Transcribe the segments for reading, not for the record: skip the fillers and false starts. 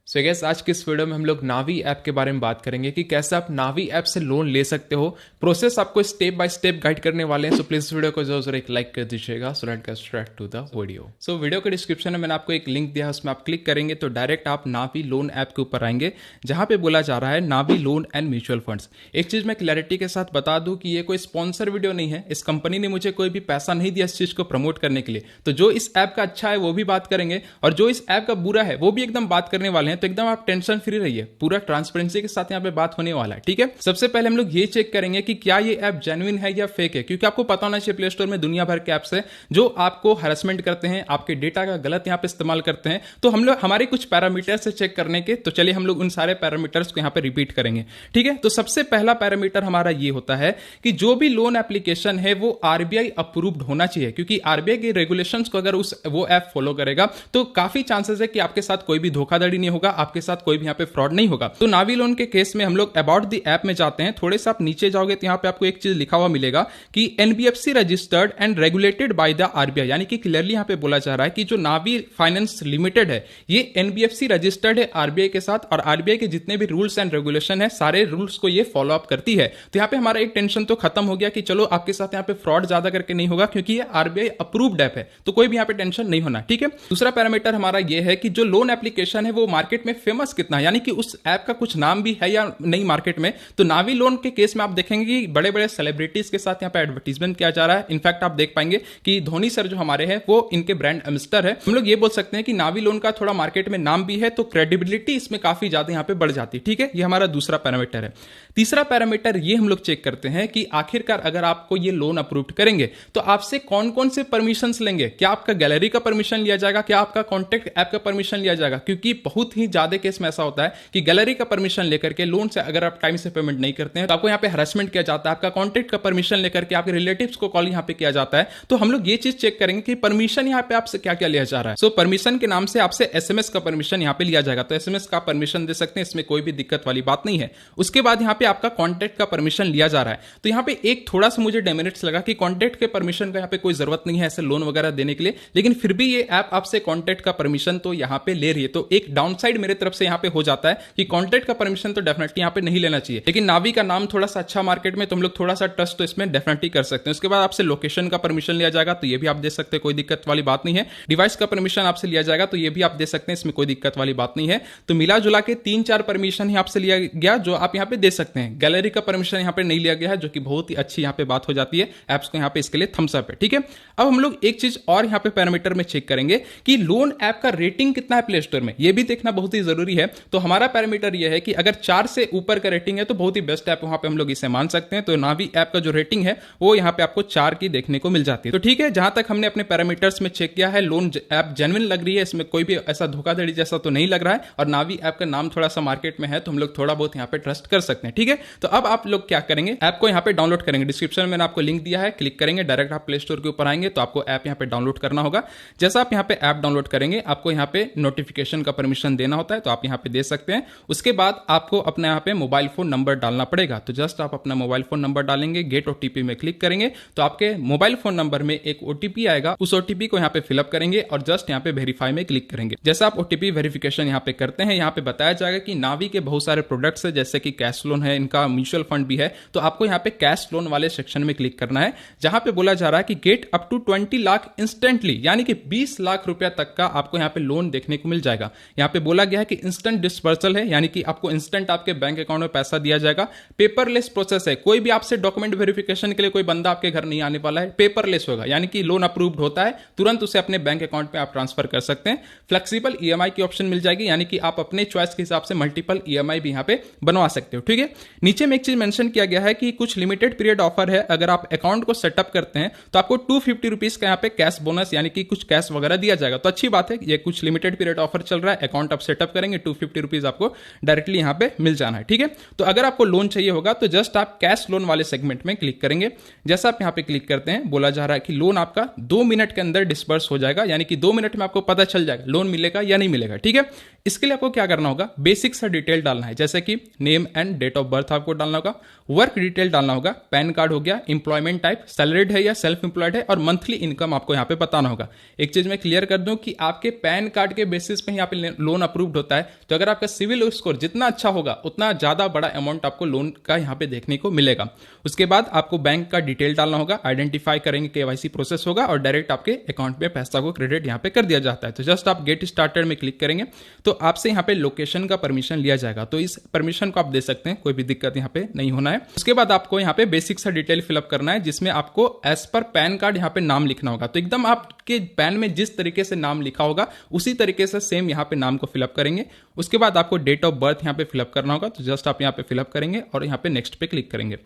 सो gas आज की इस वीडियो में हम लोग नावी ऐप के बारे में बात करेंगे कि कैसे आप नावी ऐप से लोन ले सकते हो। प्रोसेस आपको स्टेप बाय स्टेप गाइड करने वाले हैं। सो प्लीज वीडियो को जरूर एक लाइक कर दीजिएगा so let's get start to the video. So video के डिस्क्रिप्शन में मैंने आपको एक लिंक दिया है, उसमें आप क्लिक करेंगे तो डायरेक्ट आप नावी लोन ऐप के ऊपर आएंगे जहां पे बोला जा रहा है नावी लोन एंड म्यूचुअल फंड्स। एक चीज मैं क्लैरिटी के साथ बता दूं कि ये कोई स्पॉन्सर वीडियो नहीं है, इस कंपनी ने मुझे कोई भी पैसा नहीं दिया इस चीज को प्रमोट करने के लिए। तो जो इस ऐप का अच्छा है वो भी बात करेंगे और जो इस ऐप का बुरा है वो भी एकदम बात करने वाले हैं। तो एकदम आप टेंशन फ्री रहिए, पूरा ट्रांसपेरेंसी के साथ यहाँ पे बात होने वाला है, ठीक है। सबसे पहले हम लोग ये चेक करेंगे कि क्या ये ऐप जेन्युइन है या फेक है, क्योंकि आपको पता होना चाहिए प्ले स्टोर में दुनिया भर के ऐप्स है जो आपको हरासमेंट करते हैं, आपके डेटा का गलत यहाँ पे इस्तेमाल करते हैं। तो हम लोग हमारे कुछ पैरामीटर से चेक करने के, तो चलिए हम लोग उन सारे पैरामीटर्स को यहाँ पे रिपीट करेंगे, ठीक है। तो सबसे पहला पैरामीटर हमारा ये होता है कि जो भी लोन एप्लीकेशन है वो आरबीआई अप्रूव्ड होना चाहिए, क्योंकि आरबीआई के रेगुलेशंस को अगर वो ऐप फॉलो करेगा तो काफी चांसेस है कि आपके साथ कोई भी धोखाधड़ी नहीं होगा, आपके साथ कोई भी यहाँ पे फ्रॉड नहीं होगा। तो नावी लोन के केस में हम लोग अबाउट द ऐप में जाते हैं, थोड़े से आप नीचे जाओगे तो यहाँ पे आपको एक चीज लिखा हुआ मिलेगा कि NBFC registered and regulated by the RBI, यानी कि क्लियरली यहाँ पे बोला जा रहा है कि जो नावी फाइनेंस लिमिटेड है ये एनबीएफसी रजिस्टर्ड है आरबीआई के साथ, और आरबीआई के जितने भी रूल्स एंड रेगुलेशन है सारे रूल्स को ये फॉलो अप करती है। तो यहाँ पे हमारा एक टेंशन तो खत्म हो गया कि चलो आपके साथ यहाँ पे फ्रॉड ज्यादा करके नहीं होगा, क्योंकि ये आरबीआई अप्रूव्ड ऐप है, तो कोई भी यहाँ पे टेंशन नहीं होना, ठीक है। दूसरा पैरामीटर हमारा ये है कि जो लोन एप्लीकेशन है वो मार्केट में फेमस कितना है, यानी कि उस ऐप का कुछ नाम भी है या नहीं मार्केट में। तो नावी लोन के केस में आप देखेंगे कि बड़े बड़े सेलिब्रिटीज के साथ यहाँ पे एडवर्टीजमेंट किया जा रहा है। इनफैक्ट आप देख पाएंगे कि धोनी सर जो हमारे हैं वो इनके ब्रांड एम्बेसडर है। हम लोग ये बोल सकते हैं कि नावी लोन का थोड़ा मार्केट में नाम भी है, तो क्रेडिबिलिटी इसमें काफी ज्यादा यहाँ पे बढ़ जाती है, ठीक है। ये हमारा दूसरा पैरामीटर है। तीसरा पैरामीटर ये हम लोग चेक करते हैं कि आखिरकार अगर आपको ये लोन अप्रूव करेंगे तो आपसे कौन कौन से परमिशन लेंगे। क्या आपका गैलरी का परमिशन लिया जाएगा, क्या आपका कॉन्टैक्ट ऐप का परमिशन लिया जाएगा, क्योंकि बहुत ही ज्यादा केस में ऐसा होता है कि गैलरी का परमिशन लेकर के लोन से अगर आप टाइम से पेमेंट नहीं करते हैं तो आपको यहाँ पे हरासमेंट किया जाता है। आपका कॉन्टैक्ट का परमिशन लेकर के आपके रिलेटिव्स को कॉल यहाँ पे किया जाता है। तो हम लोग ये चीज चेक करेंगे कि परमिशन यहाँ पे आपसे क्या क्या लिया जा रहा है। सो परमिशन के नाम से आपसे एसएमएस का परमिशन यहाँ पे लिया जाएगा, तो एसएमएस का परमिशन दे सकते हैं, इसमें कोई भी दिक्कत वाली बात नहीं है। उसके बाद यहाँ पे आपका कॉन्टैक्ट का परमिशन लिया जा रहा है। तो यहाँ पे एक थोड़ा सा मुझे डेमेरिट्स लगा कि कॉन्टैक्ट के परमिशन का यहाँ पे कोई जरूरत नहीं है ऐसे लोन वगैरह देने के लिए, लेकिन फिर भी ये ऐप आपसे कॉन्टैक्ट का परमिशन तो यहाँ पे ले रही है। तो एक डाउन साइड मेरे तरफ से यहाँ पे हो जाता है कि कॉन्टैक्ट का परमिशन तो डेफिनेटली यहाँ पे नहीं लेना चाहिए, लेकिन नावी का नाम थोड़ा सा अच्छा मार्केट में, तो हम लोग थोड़ा सा ट्रस्ट तो इसमें डेफिनेटली कर सकते हैं। उसके बाद आपसे लोकेशन का परमिशन लिया जाएगा, तो ये भी आप दे सकते हैं, कोई दिक्कत वाली बात नहीं है। डिवाइस का परमिशन आपसे लिया जाएगा, तो ये भी आप दे सकते हैं, इसमें कोई दिक्कत वाली बात नहीं है। तो मिला जुला के 3-4 परमिशन ही आपसे लिया गया जो आप यहाँ पे दे सकते हैं। गैलरी का परमिशन यहाँ पे नहीं लिया गया है, जो कि बहुत ही अच्छी यहाँ पे बात हो जाती है एप्स को यहाँ पे, इसके लिए थम्स अप है, ठीक है। अब हम लोग एक चीज और यहाँ पे पैरामीटर में चेक करेंगे कि लोन ऐप का रेटिंग कितना है प्ले स्टोर में, ये भी देखना बहुत ही जरूरी है। तो हमारा पैरामीटर यह है कि अगर 4 से ऊपर का रेटिंग है तो बहुत ही बेस्ट ऐप वहां पे हम लोग इसे मान सकते हैं। तो नावी ऐप का जो रेटिंग है वो यहाँ पे आपको 4 की देखने को मिल जाती है। तो ठीक है, जहां तक हमने अपने पैरामीटर्स में चेक किया है, लोन ऐप जेन्युइन लग रही है, इसमें कोई भी ऐसा धोखाधड़ी जैसा तो नहीं लग रहा है, और नावी ऐप का नाम थोड़ा सा मार्केट में है तो हम लोग थोड़ा बहुत यहाँ पे ट्रस्ट कर सकते हैं, ठीक है। तो अब आप लोग क्या करेंगे, ऐप को यहाँ पे डाउनलोड करेंगे। डिस्क्रिप्शन में मैंने आपको लिंक दिया है, क्लिक करेंगे, डायरेक्ट आप प्ले स्टोर के ऊपर आएंगे तो आपको ऐप यहाँ पे डाउनलोड करना होगा। जैसा आप यहाँ पे ऐप डाउनलोड करेंगे आपको यहाँ पे नोटिफिकेशन का परमिशन देना होता है, तो आप यहाँ पे दे सकते हैं। उसके बाद आपको अपने यहाँ पे मोबाइल फोन नंबर डालना पड़ेगा, तो जस्ट आप अपना मोबाइल फोन नंबर डालेंगे, गेट ओटीपी में क्लिक करेंगे तो आपके मोबाइल फोन नंबर में एक ओटीपी आएगा, उस ओटीपी को यहाँ पे फिलअप करेंगे और जस्ट यहाँ पे वेरीफाई में क्लिक करेंगे। जैसा आप ओटीपी वेरिफिकेशन यहाँ पे करते हैं, यहाँ पे बताया जाएगा कि नावी के बहुत सारे प्रोडक्ट्स है, जैसे कि कैश लोन है, इनका म्यूचुअल फंड भी है, तो आपको यहाँ पे कैश लोन वाले सेक्शन में क्लिक करना है, जहां पे बोला जा रहा है कि get up to 20 lakh instantly, यानी कि 20 लाख रुपया तक का आपको यहाँ पे लोन देखने को मिल जाएगा। यहाँ पे बोला गया है कि इंस्टेंट डिस्पर्सल है, यानी कि आपको इंस्टेंट आपके बैंक अकाउंट में पैसा दिया जाएगा। पेपरलेस प्रोसेस है, कोई भी आपसे डॉक्यूमेंट वेरिफिकेशन के लिए कोई बंदा आपके घर नहीं आने वाला है, पेपरलेस होगा, यानी कि लोन अप्रूव्ड होता है तुरंत उसे अपने बैंक अकाउंट पे आप ट्रांसफर कर सकते हैं। फ्लेक्सिबल ईएमआई की ऑप्शन मिल जाएगी, यानी कि आप अपने चॉइस के हिसाब से मल्टीपल ईएमआई भी यहाँ पे बनवा सकते हो, ठीक है। नीचे में एक चीज मेंशन किया गया है कि कुछ लिमिटेड पीरियड ऑफर है, अगर आप अकाउंट को सेटअप करते हैं तो आपको 250 रुपीज का यहाँ पे कैश बोनस, यानी कि कुछ कैश वगैरह दिया जाएगा। तो अच्छी बात है, ये कुछ लिमिटेड पीरियड ऑफर चल रहा है, अकाउंट आप सेटअप करेंगे 250 रुपीज आपको डायरेक्टली यहाँ पे मिल जाना है, ठीक है। तो अगर आपको लोन चाहिए होगा तो जस्ट आप कैश लोन वाले सेगमेंट में क्लिक करेंगे। जैसा आप यहाँ पे क्लिक करते हैं, बोला जा रहा है कि लोन आपका 2 मिनट के अंदर डिस्पर्स हो जाएगा, यानी कि 2 मिनट में आपको पता चल जाएगा लोन मिलेगा या नहीं मिलेगा, ठीक है। इसके लिए आपको क्या करना होगा, बेसिक सा डिटेल डालना है, जैसे कि name and date of birth आपको डालना होगा, वर्क डिटेल डालना होगा, पैन कार्ड हो गया, इंप्लॉयमेंट टाइप सैलरीड है या सेल्फ एम्प्लॉयड है, और मंथली इनकम आपको यहाँ पे बताना होगा। एक चीज मैं क्लियर कर दूं कि आपके पैन कार्ड के बेसिस पे यहाँ पे लोन अप्रूव्ड होता है, तो अगर आपका सिविल स्कोर जितना अच्छा होगा उतना ज्यादा बड़ा अमाउंट आपको लोन का यहाँ पे देखने को मिलेगा। उसके बाद आपको बैंक का डिटेल डालना होगा, आइडेंटिफाई करेंगे, केवाईसी प्रोसेस होगा और डायरेक्ट आपके अकाउंट में पैसा को क्रेडिट यहाँ पे कर दिया जाता है। तो जस्ट आप गेट स्टार्टेड में क्लिक करेंगे तो आपसे यहाँ पे लोकेशन का परमिशन लिया जाएगा, तो इस परमिशन को आप दे सकते हैं, कोई भी दिक्कत यहाँ पे नहीं होना है। उसके बाद आपको यहाँ पे बेसिक सा डिटेल फिलअप करना है, जिसमें आपको एज पर पैन कार्ड यहाँ पे नाम लिखना होगा। तो एकदम आपके पैन में जिस तरीके से नाम लिखा होगा उसी तरीके से सेम यहाँ पे नाम को फिलअप करेंगे। उसके बाद आपको डेट ऑफ बर्थ यहाँ पे फिलअप करना होगा, तो जस्ट आप यहाँ पे फिलअप करेंगे और यहाँ पे नेक्स्ट पे क्लिक करेंगे।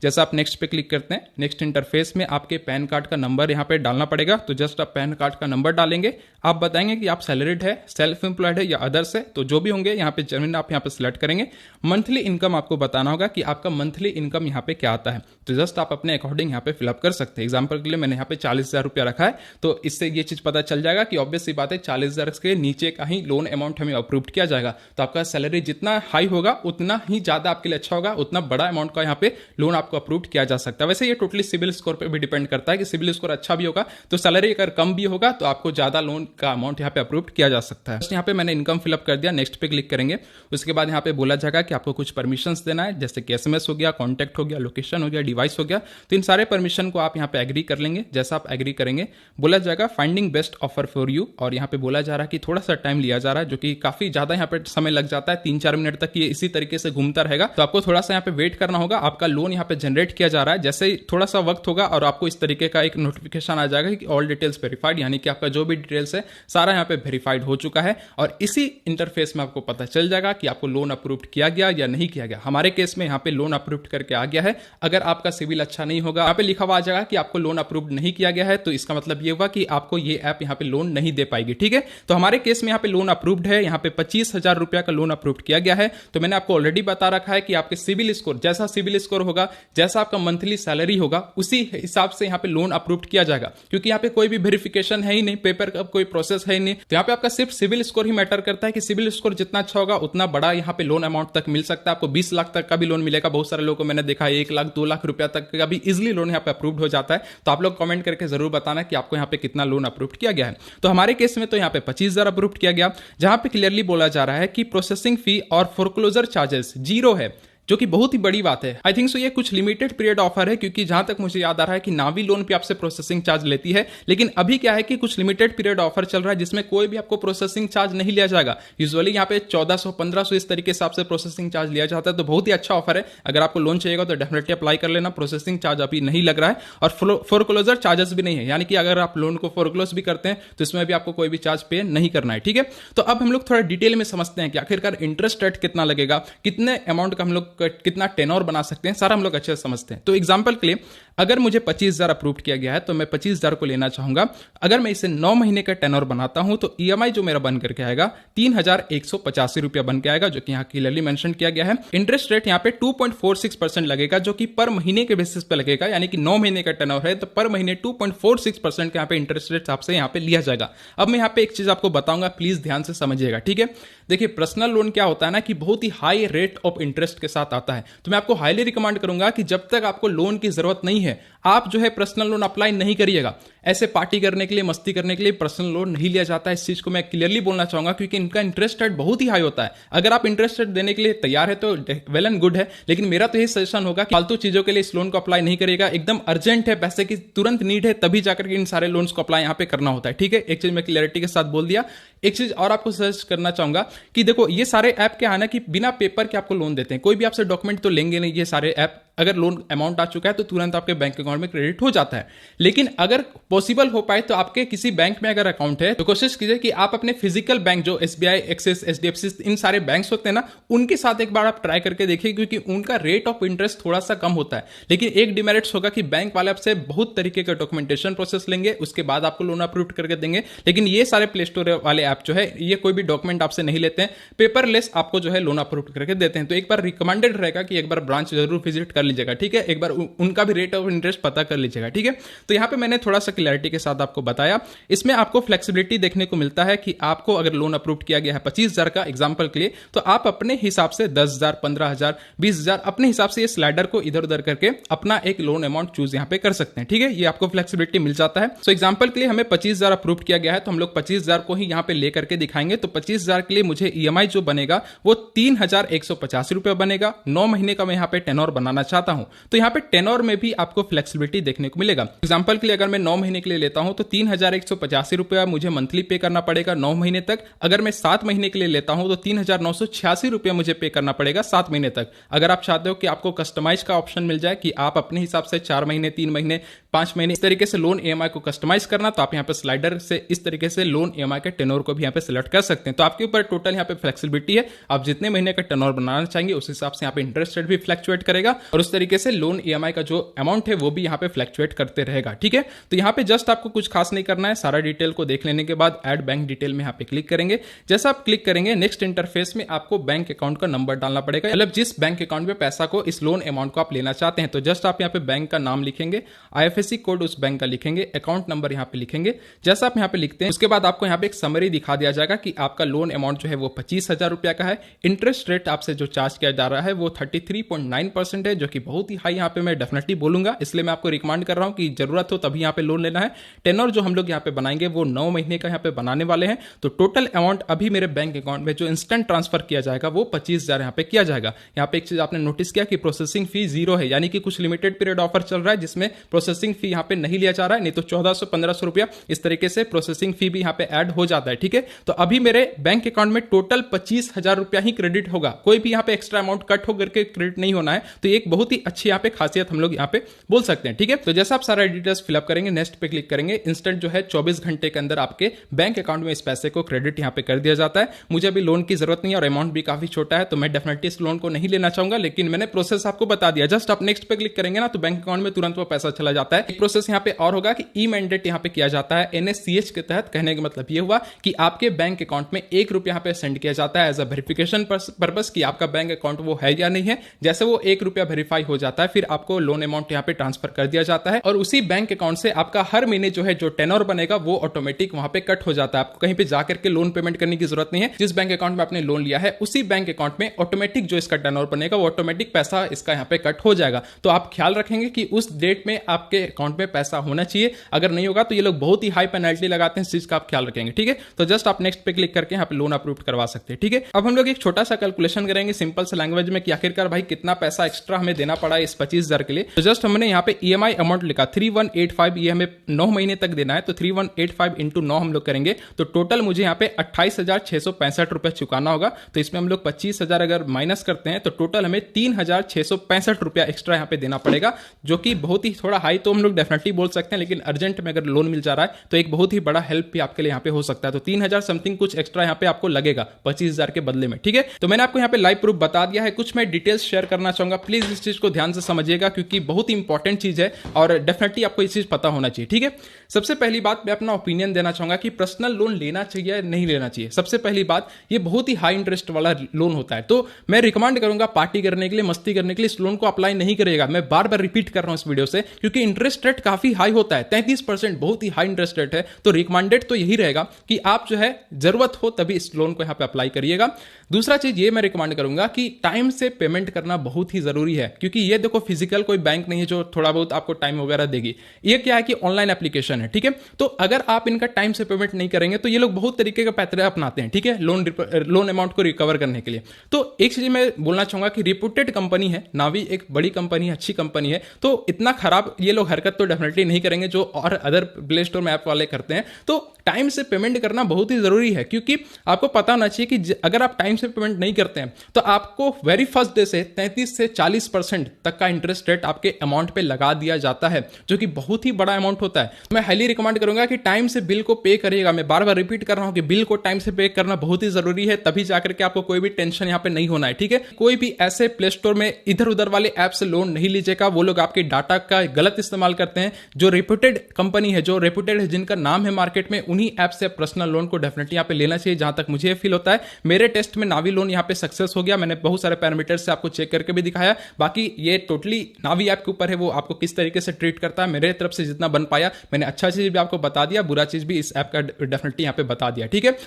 जैसा आप नेक्स्ट पे क्लिक करते हैं, नेक्स्ट इंटरफेस में आपके पैन कार्ड का नंबर यहाँ पे डालना पड़ेगा, तो जस्ट आप पैन कार्ड का नंबर डालेंगे। आप बताएंगे कि आप सैलरीड है, सेल्फ एम्प्लॉयड है या अदर्स है, तो जो भी होंगे यहाँ पे जमीन आप यहाँ पे सिलेक्ट करेंगे। मंथली इनकम आपको बताना होगा कि आपका मंथली इनकम यहाँ पे क्या आता है, तो जस्ट आप अपने अकॉर्डिंग यहाँ पे फिलअप कर सकते हैं। एग्जाम्पल के लिए मैंने यहाँ पे 40,000 रुपया रखा है, तो इससे ये चीज पता चल जाएगा कि ऑब्वियस सी बात है 40,000 के नीचे का ही लोन अमाउंट हमें अप्रूव किया जाएगा। तो आपका सैलरी जितना हाई होगा उतना ही ज्यादा आपके लिए अच्छा होगा, उतना बड़ा अमाउंट का यहाँ पे लोन आपको अप्रूव किया जा सकता है। वैसे ये टोटली सिविल स्कोर पे भी डिपेंड करता है कि सिविल स्कोर अच्छा भी होगा तो सैलरी अगर कम भी होगा तो आपको ज्यादा लोन का अमाउंट यहाँ पे अप्रूव किया जा सकता है। यहाँ पे मैंने इनकम फिलअप कर दिया, नेक्स्ट पे क्लिक करेंगे। उसके बाद यहाँ पे बोला जाएगा कि आपको कुछ परमिशंस देना है, जैसे कि एसएमएस हो गया, कॉन्टैक्ट हो गया, लोकेशन हो गया, डिवाइस हो गया। तो इन सारे परमिशन को आप यहाँ पे एग्री कर लेंगे। जैसा आप एग्री करेंगे बोला जाएगा finding best offer for you, और यहाँ पे बोला जा रहा है कि थोड़ा सा टाइम लिया जा रहा है, जो कि काफी ज्यादा यहाँ पे समय लग जाता है, 3-4 मिनट तक ये इसी तरीके से घूमता रहेगा। तो आपको थोड़ा सा यहाँ पे वेट करना होगा। आपका लोन यहाँ पे जनरेट किया जा रहा है, जैसे ही थोड़ा सा वक्त होगा और आपको इस तरीके का एक नोटिफिकेशन आ जाएगा कि ऑल डिटेल्स वेरीफाइड, यानी कि आपका जो भी डिटेल्स है सारा यहाँ पे वेरीफाइड हो चुका है, और इसी इंटरफेस में आपको पता चल जाएगा कि आपको लोन अप्रूव्ड किया गया या नहीं किया गया। हमारे केस में यहाँ पे लोन अप्रूव्ड करके आ गया है। अगर आपका सिविल अच्छा नहीं होगा, यहाँ पे लिखा हुआ आ जाएगा कि आपको लोन अप्रूव्ड नहीं किया गया है, तो इसका मतलब ये हुआ कि आपको ये ऐप यहाँ पे लोन नहीं दे पाएगी। ठीक है, तो हमारे केस में यहाँ पे लोन अप्रूव्ड है, यहाँ पे 25,000 रुपया का लोन अप्रूव्ड किया गया है। तो मैंने आपको ऑलरेडी बता रखा है कि आपके सिविल स्कोर, जैसा सिविल स्कोर होगा, जैसा आपका मंथली सैलरी होगा, उसी हिसाब से यहाँ पे लोन अप्रूव्ड किया जाएगा। क्योंकि यहाँ पे कोई भी वेरिफिकेशन है ही नहीं, पेपर का कोई प्रोसेस है ही नहीं, तो यहाँ पे आपका सिर्फ सिविल स्कोर ही मैटर करता है कि सिविल स्कोर जितना अच्छा होगा उतना बड़ा यहाँ पे लोन अमाउंट तक मिल सकता है। आपको 20 लाख तक का भी लोन मिलेगा। बहुत सारे लोगों को मैंने देखा है 1 लाख 2 लाख रुपया तक का भी इजिली लोन यहाँ पे अप्रूव्ड हो जाता है। तो आप लोग कमेंट करके जरूर बताना कि आपको यहाँ पे कितना लोन अप्रूव्ड किया गया है। तो हमारे केस में तो यहाँ पे 25,000 अप्रूव्ड किया गया, जहां पे क्लियरली बोला जा रहा है कि प्रोसेसिंग फी और फोरक्लोजर चार्जेस 0 है, जो कि बहुत ही बड़ी बात है। आई थिंक सो ये कुछ लिमिटेड पीरियड ऑफर है, क्योंकि जहां तक मुझे याद आ रहा है कि नावी लोन पे आपसे प्रोसेसिंग चार्ज लेती है, लेकिन अभी क्या है कि कुछ लिमिटेड पीरियड ऑफर चल रहा है जिसमें कोई भी आपको प्रोसेसिंग चार्ज नहीं लिया जाएगा। यूजुअली यहाँ पे 1400-1500 इस तरीके से आपसे प्रोसेसिंग चार्ज लिया जाता है। तो बहुत ही अच्छा ऑफर है, अगर आपको लोन चाहिएगा तो डेफिनेटली अप्लाई कर लेना। प्रोसेसिंग चार्ज अभी नहीं लग रहा है और फोरक्लोजर चार्जेस भी नहीं है, यानी कि अगर आप लोन को फोरक्लोज भी करते हैं तो इसमें भी आपको कोई भी चार्ज पे नहीं करना है। ठीक है, तो अब हम लोग थोड़ा डिटेल में समझते हैं कि आखिरकार इंटरेस्ट रेट कितना लगेगा, कितने अमाउंट का हम लोग कितना टेनर बना सकते हैं, सारा हम लोग अच्छे से समझते हैं। तो एग्जांपल के लिए अगर मुझे 25,000 अप्रूव किया गया है तो मैं 25,000 को लेना चाहूंगा। अगर मैं इसे 9 महीने का टेनर बनाता हूं तो ईएमआई जो मेरा बन करके आएगा 3,185 रुपया बन के आएगा, जो कि यहां क्लियरली मेंशन किया गया है। इंटरेस्ट रेट यहां पे 2.46% लगेगा, जो कि पर महीने के बेसिस पे लगेगा, यानी कि 9 महीने का टेनर है तो पर महीने 2.46% का यहां पे इंटरेस्ट रेट आपसे यहां पे लिया जाएगा। अब मैं यहां पे एक चीज आपको बताऊंगा, प्लीज ध्यान से समझिएगा। ठीक है, देखिए पर्सनल लोन क्या होता है ना कि बहुत ही हाई रेट ऑफ इंटरेस्ट के साथ आता है। तो मैं आपको हाईली रिकमेंड करूंगा कि जब तक आपको लोन की जरूरत नहीं है आप जो है पर्सनल लोन अप्लाई नहीं करिएगा। ऐसे पार्टी करने के लिए, मस्ती करने के लिए पर्सनल लोन नहीं लिया जाता है। इस चीज को मैं क्लियरली बोलना चाहूंगा, क्योंकि इनका इंटरेस्ट रेट बहुत ही हाई होता है। अगर आप इंटरेस्ट रेट देने के लिए तैयार है तो वेल एंड गुड है, लेकिन मेरा तो यही सजेशन होगा कि फालतू चीजों के लिए इस लोन को अप्लाई नहीं करिएगा। एकदम अर्जेंट है, पैसे की तुरंत नीड है, तभी जाकर के इन सारे लोन्स को अप्लाई यहां पे करना होता है। ठीक है, एक चीज मैं क्लियरिटी के साथ बोल दिया। एक चीज और आपको सजेस्ट करना चाहूंगा कि देखो ये सारे ऐप क्या है ना कि बिना पेपर के आपको लोन देते हैं। कोई भी आपसे डॉक्यूमेंट तो लेंगे नहीं। ये सारे ऐप अगर लोन अमाउंट आ चुका है तो तुरंत आपके बैंक अकाउंट में क्रेडिट हो जाता है। लेकिन अगर पॉसिबल हो पाए तो आपके किसी बैंक में अगर अकाउंट है तो कोशिश कीजिए कि आप अपने फिजिकल बैंक जो एसबीआई, एक्सिस, एचडीएफसी, इन सारे बैंक्स होते हैं ना, उनके साथ एक बार आप ट्राई करके देखिए, क्योंकि उनका रेट ऑफ इंटरेस्ट थोड़ा सा कम होता है। लेकिन एक डिमेरिट्स होगा कि बैंक वाले आपसे बहुत तरीके का डॉक्यूमेंटेशन प्रोसेस लेंगे, उसके बाद आपको लोन अप्रूव करके देंगे। लेकिन ये सारे प्ले स्टोर वाले ऐप जो है ये कोई भी डॉक्यूमेंट आपसे नहीं लेते हैं, पेपरलेस आपको जो है लोन अप्रूव करके देते हैं। तो एक बार रिकमेंडेड रहेगा कि एक बार ब्रांच जरूर विजिट कर लीजिएगा, ठीक है, एक बार उनका भी रेट ऑफ इंटरेस्ट पता कर लीजिएगा, ठीक है। तो यहाँ पे मैंने थोड़ा सा क्लैरिटी के साथ आपको बताया। इसमें आपको फ्लेक्सिबिलिटी देखने को मिलता है कि आपको अगर लोन अप्रूव किया गया है 25,000 का एग्जाम्पल के लिए, तो आप अपने हिसाब से 10,000, 15,000, 20,000 अपने हिसाब से ये स्लाइडर को इधर उधर करके अपना एक लोन अमाउंट चूज यहाँ पे कर सकते हैं, ठीक है। ये आपको फ्लेक्सिबिलिटी मिल जाता है। सो एग्जाम्पल के लिए हमें 25,000 अप्रूव किया गया है, तो हम लोग 25,000 को ही यहाँ पे लेकर के दिखाएंगे। तो 25,000 के लिए मुझे ईएमआई जो बनेगा वो 3,185 रुपए बनेगा। 9 महीने का मैं यहाँ पे टेनोर बनाना चाहता हूं, तो यहाँ पे टेनोर में भी आपको फ्लेक्सिबिलिटी देखने को मिलेगा। एग्जाम्पल के लिए अगर मैं 9 महीने के लिए लेता हूं तो 3,185 रुपया मुझे मंथली पे करना पड़ेगा 9 महीने तक। अगर मैं 7 महीने के लिए लेता हूं तो 3,986 रुपया मुझे पे करना पड़ेगा 7 महीने तक। अगर आप चाहते हो कि आपको कस्टमाइज का ऑप्शन मिल जाए कि आप अपने हिसाब से 4 महीने, 3 महीने, 5 महीने इस तरीके से लोन ईएमआई को कस्टमाइज करना, तो आप यहाँ पे स्लाइडर से इस तरीके से लोन ईएमआई के टेनोर को भी यहाँ पे सिलेक्ट कर सकते हैं। तो आपके ऊपर टोटल यहाँ पे फ्लेक्सिबिलिटी है, आप जितने महीने का टेनोर बनाना चाहेंगे उस हिसाब से यहाँ पे इंटरेस्ट रेट भी फ्लक्चुएट करेगा और उस तरीके से लोन ईएमआई का जो अमाउंट है वो भी यहाँ पे फ्लक्चुएट करते रहेगा, ठीक है। तो यहाँ पे जस्ट आपको कुछ खास नहीं करना है, सारा डिटेल को देख लेने के बाद ऐड बैंक डिटेल में यहाँ पे क्लिक करेंगे। जैसा आप क्लिक करेंगे नेक्स्ट इंटरफेस में आपको बैंक अकाउंट का नंबर डालना पड़ेगा, मतलब जिस बैंक अकाउंट में पैसा को, इस लोन अमाउंट को आप लेना चाहते हैं। तो जस्ट आप यहाँ पे बैंक का नाम लिखेंगे, आईएफएससी कोड उस बैंक का लिखेंगे, अकाउंट नंबर यहाँ पे लिखेंगे। जैसा आप यहाँ पे लिखते हैं उसके बाद आपको यहाँ पे एक समरी दिखा दिया जाएगा कि आपका लोन अमाउंट जो है वो 25,000 रुपया का है। इंटरेस्ट रेट आपसे जो चार्ज किया जा रहा है वो 33.9% है, जो कि बहुत ही हाई यहाँ पे मैं डेफिनेटली बोलूंगा, इसलिए मैं आपको रिकमेंड कर रहा हूं कि जरूरत हो तभी यहाँ पे लोन लेना है। टेनर जो हम लोग यहाँ पे बनाएंगे वो 9 महीने का यहाँ पे बनाने वाले हैं। तो टोटल अमाउंट अभी मेरे बैंक अकाउंट में जो इंस्टेंट ट्रांसफर किया जाएगा वो 25,000 यहाँ पे किया जाएगा। यहाँ पे एक चीज आपने नोटिस किया कि प्रोसेसिंग फी 0 है, यानी कि कुछ लिमिटेड पीरियड ऑफर चल रहा है जिसमें प्रोसेसिंग फी यहाँ पे नहीं लिया जा रहा है, नहीं तो 1,400-1,500 रुपया इस तरीके से प्रोसेसिंग फी भी यहाँ पे ऐड हो जाता है, ठीक है। तो अभी मेरे बैंक अकाउंट में टोटल 25,000 रुपया ही क्रेडिट होगा, कोई भी यहाँ पे एक्स्ट्रा अमाउंट कट होकर के क्रेडिट नहीं होना है। तो एक बहुत ही अच्छी यहाँ पे खासियत हम लोग यहाँ पे बोल सकते हैं, ठीक है। तो जैसा आप सारा डिटेल्स फिलअप करेंगे, नेक्स्ट पे क्लिक करेंगे, इंस्टेंट जो है 24 घंटे के अंदर आपके बैंक अकाउंट में इस पैसे को क्रेडिट यहाँ पे कर दिया जाता है। मुझे अभी लोन की जरूरत नहीं है और अमाउंट भी काफी छोटा है, तो मैं डेफिनेटली इस लोन को नहीं लेना चाहूंगा, लेकिन मैंने प्रोसेस आपको बता दिया। जस्ट आप नेक्स्ट पे क्लिक करेंगे ना तो बैंक अकाउंट में तुरंत वो पैसा चला जाता है। एक प्रोसेस यहाँ पे और होगा कि ई मैंडेट यहाँ पे किया जाता है एनएससीएच के तहत। कहने का मतलब ये हुआ कि आपके बैंक अकाउंट में ₹1 यहाँ पे सेंड किया जाता है एज अ वेरिफिकेशन पर्पस कि आपका बैंक अकाउंट वो है या नहीं है। जैसे वो ₹1 वेरीफाई हो जाता है फिर आपको लोन अमाउंट यहाँ पे ट्रांसफर कर दिया जाता है और उसी बैंक अकाउंट से आपका हर महीने जो है जो टेनर बनेगा वो ऑटोमेटिक वहां पे कट हो जाता है। आपको कहीं पे जाकर के लोन पेमेंट करने की जरूरत नहीं है। जिस बैंक अकाउंट में आपने लोन लिया है उसी बैंक अकाउंट में ऑटोमेटिक जो इसका टेनर बनेगा वो ऑटोमेटिक पैसा इसका यहाँ पे कट हो जाएगा। तो आप ख्याल रखेंगे कि उस डेट में आपके अकाउंट में पैसा होना चाहिए, अगर नहीं होगा तो ये लोग बहुत ही हाई पेनल्टी लगाते हैं, इस चीज का आप ख्याल रखेंगे, ठीक है। तो जस्ट आप नेक्स्ट पे क्लिक करके यहाँ पे लोन अप्रूव करवा सकते हैं, ठीक है। अब हम लोग एक छोटा सा कैलकुलेशन करेंगे सिंपल सा लैंग्वेज में कि आखिरकार भाई कितना पैसा एक्स्ट्रा हमें देना पड़ा इस 25,000 के लिए। तो जस्ट हमने यहाँ पे ईएमआई अमाउंट लिखा 3185, ये हमें 9 महीने तक देना है, तो 3185 इंटू 9 हम लोग करेंगे तो टोटल मुझे यहाँ पे 28,665 रुपए चुकाना होगा। तो इसमें हम लोग 25,000 अगर माइनस करते हैं तो टोटल हमें 3,665 रुपया एक्स्ट्रा यहाँ पे देना पड़ेगा, जो कि बहुत ही थोड़ा हाई तो हम लोग डेफिनेटली बोल सकते हैं, लेकिन अर्जेंट में अगर लोन मिल जा रहा है तो एक बहुत ही बड़ा हेल्प भी आपके लिए यहाँ पे हो सकता है। तो 3,000 समथिंग कुछ एक्स्ट्रा यहाँ पे आपको लगेगा 25,000 के बदले में, ठीक है। तो मैंने आपको यहाँ पे लाइव प्रूफ बता दिया है, कुछ मैं डिटेल्स शेयर करना चाहूंगा, प्लीज इस चीज को ध्यान से समझिएगा क्योंकि बहुत ही इंपॉर्टेंट चीज है और डेफिनेटली आपको इस चीज पता होना चाहिए, ठीक है। सबसे पहली बात मैं अपना ओपिनियन देना चाहूंगा कि पर्सनल लोन लेना चाहिए या नहीं लेना चाहिए। सबसे पहली बात, ये बहुत ही हाई इंटरेस्ट वाला लोन होता है, तो मैं रिकमेंड करूंगा पार्टी करने के लिए, मस्ती करने के लिए इस लोन को अप्लाई नहीं करिएगा। मैं बार बार रिपीट कर रहा हूं इस वीडियो से, क्योंकि इंटरेस्ट रेट काफी हाई होता है, 33%, बहुत ही हाई इंटरेस्ट रेट है। तो रिकमेंडेड तो यही रहेगा कि आप जो है जरूरत हो तभी इस लोन को यहां पे अप्लाई करिएगा। दूसरा चीज ये मैं रिकमेंड करूंगा कि टाइम से पेमेंट करना बहुत ही जरूरी है, क्योंकि ये देखो फिजिकल कोई बैंक नहीं है जो थोड़ा बहुत आपको टाइम वगैरह देगी। ये क्या है कि ऑनलाइन एप्लीकेशन है, ठीक है। तो अगर आप इनका टाइम से पेमेंट नहीं करेंगे तो ये लोग बहुत तरीके का पैतरे अपनाते हैं, ठीक है, लोन अमाउंट को रिकवर करने के लिए। तो एक चीज मैं बोलना चाहूंगा कि रिप्यूटेड कंपनी है नावी, एक बड़ी कंपनी है, अच्छी कंपनी है, तो इतना खराब ये लोग हरकत तो डेफिनेटली नहीं करेंगे जो और अदर प्ले स्टोर में ऐप वाले करते हैं। तो टाइम से पेमेंट करना बहुत ही जरूरी है, क्योंकि आपको पता होना चाहिए कि अगर आप टाइम से पेमेंट नहीं करते हैं तो आपको वेरी फर्स्ट डे से 33 से 40% तक का इंटरेस्ट रेट आपके अमाउंट पे लगा दिया जाता है, जो कि बहुत ही बड़ा अमाउंट होता है। मैं हाईली रिकमेंड करूंगा कि टाइम से बिल को पे करिएगा। मैं बार बार रिपीट कर रहा हूं कि बिल को टाइम से पे करना बहुत ही जरूरी है, तभी जाकर के आपको कोई भी टेंशन यहां पे नहीं होना है, ठीक है। कोई भी ऐसे प्ले स्टोर में इधर उधर वाले ऐप से लोन नहीं लीजिएगा, वो लोग आपके डाटा का गलत इस्तेमाल करते हैं। जो रेप्यूटेड कंपनी है, जो रेप्यूटेड है, जिनका नाम है मार्केट में, उन्हीं ऐप से पर्सनल लोन को डेफिनेटली यहां पे लेना चाहिए। जहां तक मुझे फील होता है, मेरे टेस्ट में नावी लोन यहां पे सक्सेस हो गया। मैंने बहुत सारे पैरामीटर्स से आपको चेक करके भी दिखाया, बाकी बाकी ये टोटली नावी ऐप के ऊपर है, वो आपको किस तरीके से ट्रीट करता है। मेरे तरफ से जितना बन पाया मैंने अच्छा चीज भी आपको बता दिया, बुरा चीज भी इस ऐप का डेफिनेटली यहाँ पे बता दिया, ठीक है।